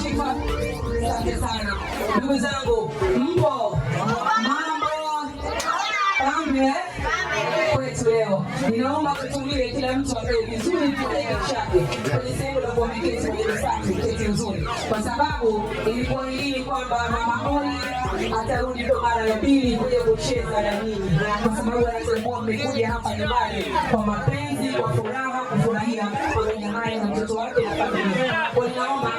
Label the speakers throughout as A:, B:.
A: Asante sana ndugu zangu, mpo mambo pambe kwetu leo. Ninaomba kutulie, kila mtu akae vizuri kwenye chake kwenye sehemu la kuameketi kwenye safi keti nzuri, kwa sababu ilikuwa ni kwamba Mama Oli atarudi kwa mara ya pili kuja kucheza na nyinyi, kwa sababu anatambua mmekuja hapa nyumbani kwa mapenzi, kwa furaha, kufurahia pamoja naye na mtoto wake na familia. Kwa ninaomba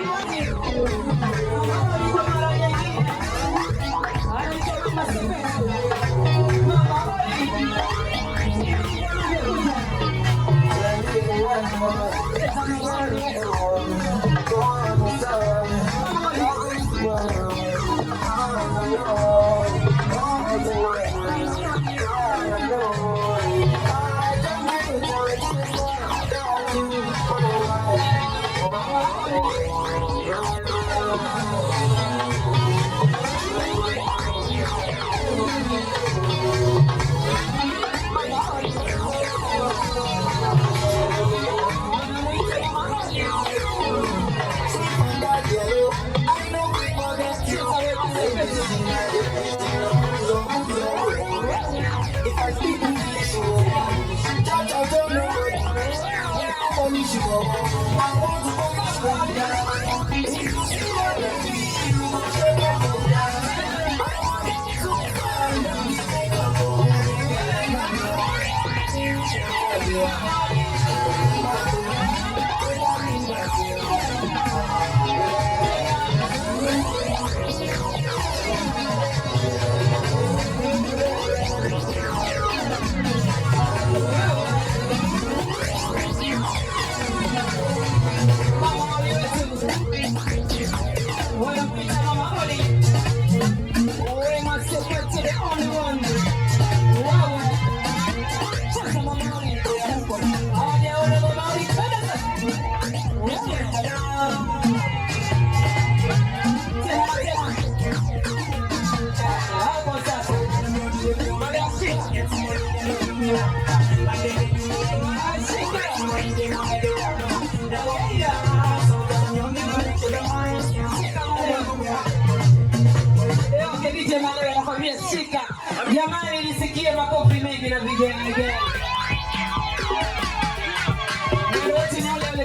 A: jamani, nisikie makofi mengi na vigelegele.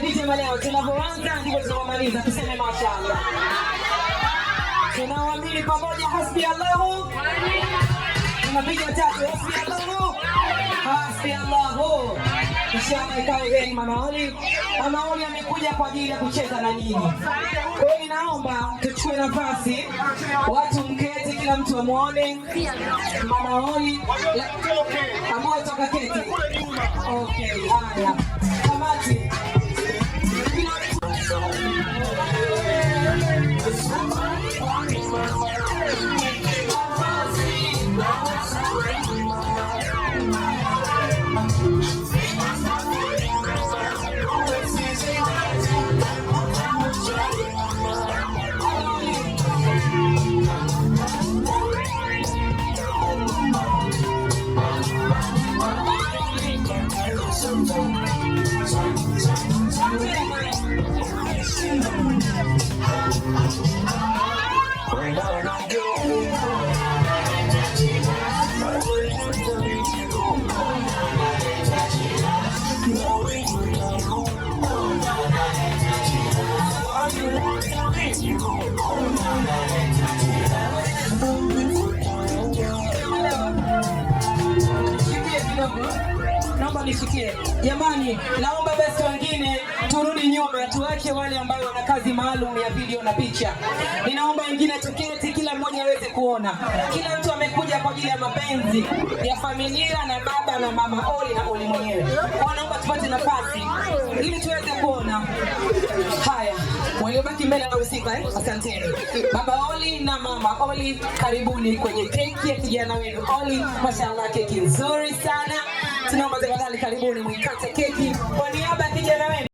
A: DJ Maleo, tunapoanza ndivyo tunamaliza, tuseme mashaallah. Tunaamini pamoja hasbi Allahu. Tunapiga tatu hasbi Allahu. Hasbi Allahu. Inshallah ikawe gani Mama Oli. Mama Oli amekuja kwa ajili ya kucheza na nyinyi. Kwa hiyo ninaomba tuchukue nafasi, watu mketi, kila mtu amuone Mama Oli. Ambao toka keti. Okay, haya. Kamati. Naomba nisikie. Jamani, naomba basi wengine turudi nyuma, tuache wale ambao wana kazi maalum ya video na picha. Ninaomba wengine tuketi, kila mmoja aweze kuona. Kila mtu amekuja kwa ajili ya mapenzi ya familia na baba na Mama Oli na Oli mwenyewe. Kwa naomba tupate nafasi ili tuweze kuona. Haya. Waliobaki mbele na usika asanteni. Baba Oli na Mama Oli, karibuni kwenye keki ya kijana wenu Oli. Mashallah, keki nzuri sana. Tunaomba tafadhali karibuni mwikate keki kwa niaba ya kijana wenu.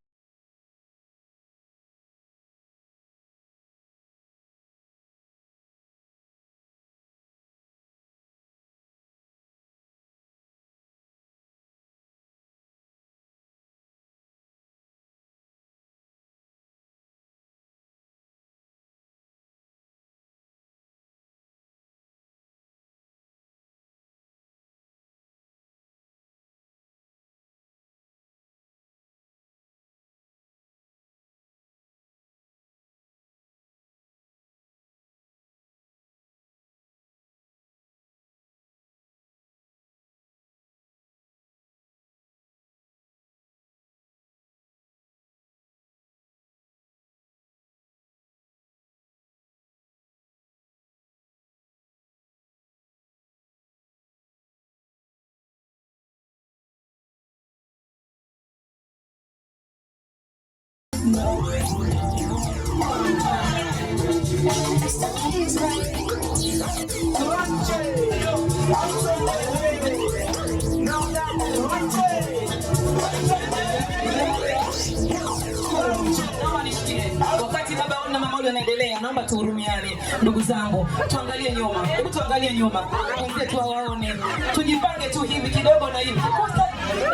A: Wakati baba na mama wanaendelea, naomba tuhurumiane ndugu zangu. Tuangalie nyuma. Hebu tuangalie nyuma. Wenzetu waone. Tujipange tu hivi kidogo na hivi.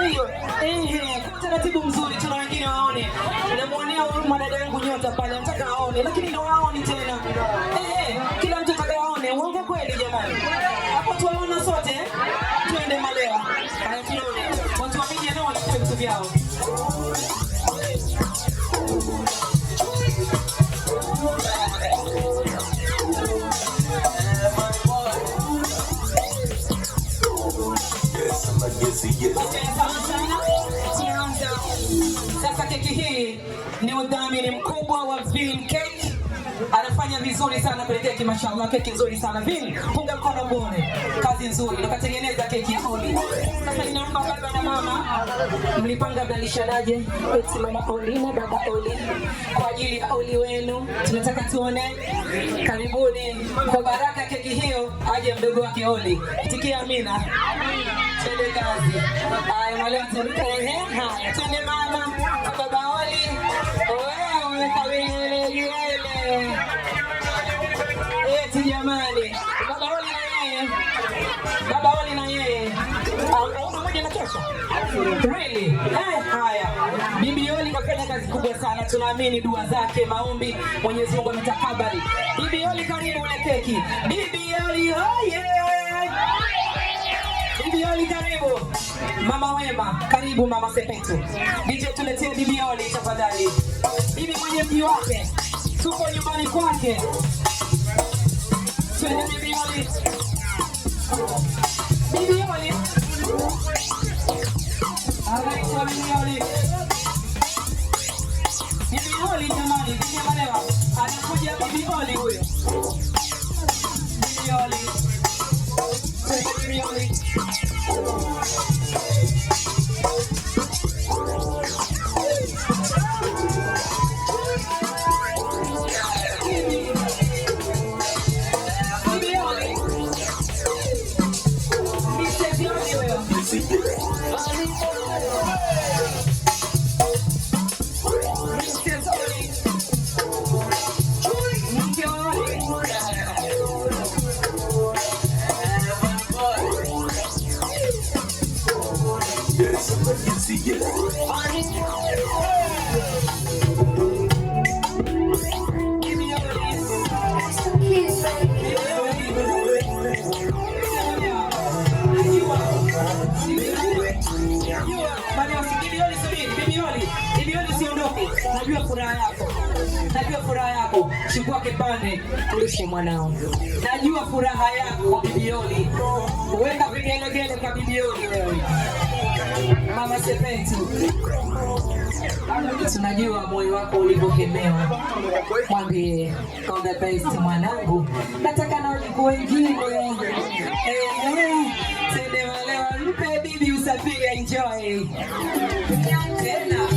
A: Hiyo. Kwa taratibu mzuri tuna wengine waone. Namuonea huruma dada yangu Nyota pale, nataka aone lakini ndio waone tena. Kila mtu ataka aone. Uongo kweli jamani. Hapo tuwaona sote. Tuende Malewa. Haya tuone. Watu wa media nao wanachukua vitu vyao. Sasa keki hii ni udhamini mkubwa wa Vin Cake. Anafanya vizuri sana kwenye keki, mashallah, keki nzuri sana. Vin, punga mkono muone. Kazi nzuri. Nikatengeneza keki ya Oli. Sasa ninaomba baba na mama mlipanga mnalishanaje? Eti mama Oli na baba Oli. Kwa ajili ya Oli wenu tunataka tuone. Karibuni kwa baraka keki hiyo aje mdogo wake Oli. Tikia amina. Twende kazi. Haya mwalimu turuke. Haya twende mama. Baba Oli. Wewe kawele yele. Eti jamani. Baba Oli na yeye. Baba Oli na yeye. Au mmoja na kesha. Really? Haya. Bibi Oli kafanya kazi kubwa sana. Tunaamini dua zake, maombi, Mwenyezi Mungu ametakabali. Bibi Oli karibu ule keki. Bibi Oli oye. Bibi Oli karibu. Mama Wema karibu. Mama Sepetu. DJ tuletee Bibi Oli tafadhali. Bibi mwenye mji wake. Tuko nyumbani kwake. Twende Bibi Oli. Bibi Oli. Anaitwa Bibi Oli. Bibi Oli jamani, Bibi Malewa. Anakuja Bibi Oli huyo. Bibi Oli. Twende Bibi Oli. Bibi Oli siondoke. Najua furaha yako. Najua furaha yako. Chukua kipande ulishe mwanao. Najua furaha yako Bibi Oli. Weka vigelegele kwa Bibi Oli wewe. Mama Sepetu. Tunajua moyo wako ulivyohemewa. Mwambie all the best mwanangu. Nataka na waliku wengine. Tende Malewa, mpe bibi usafiri, enjoy. Tena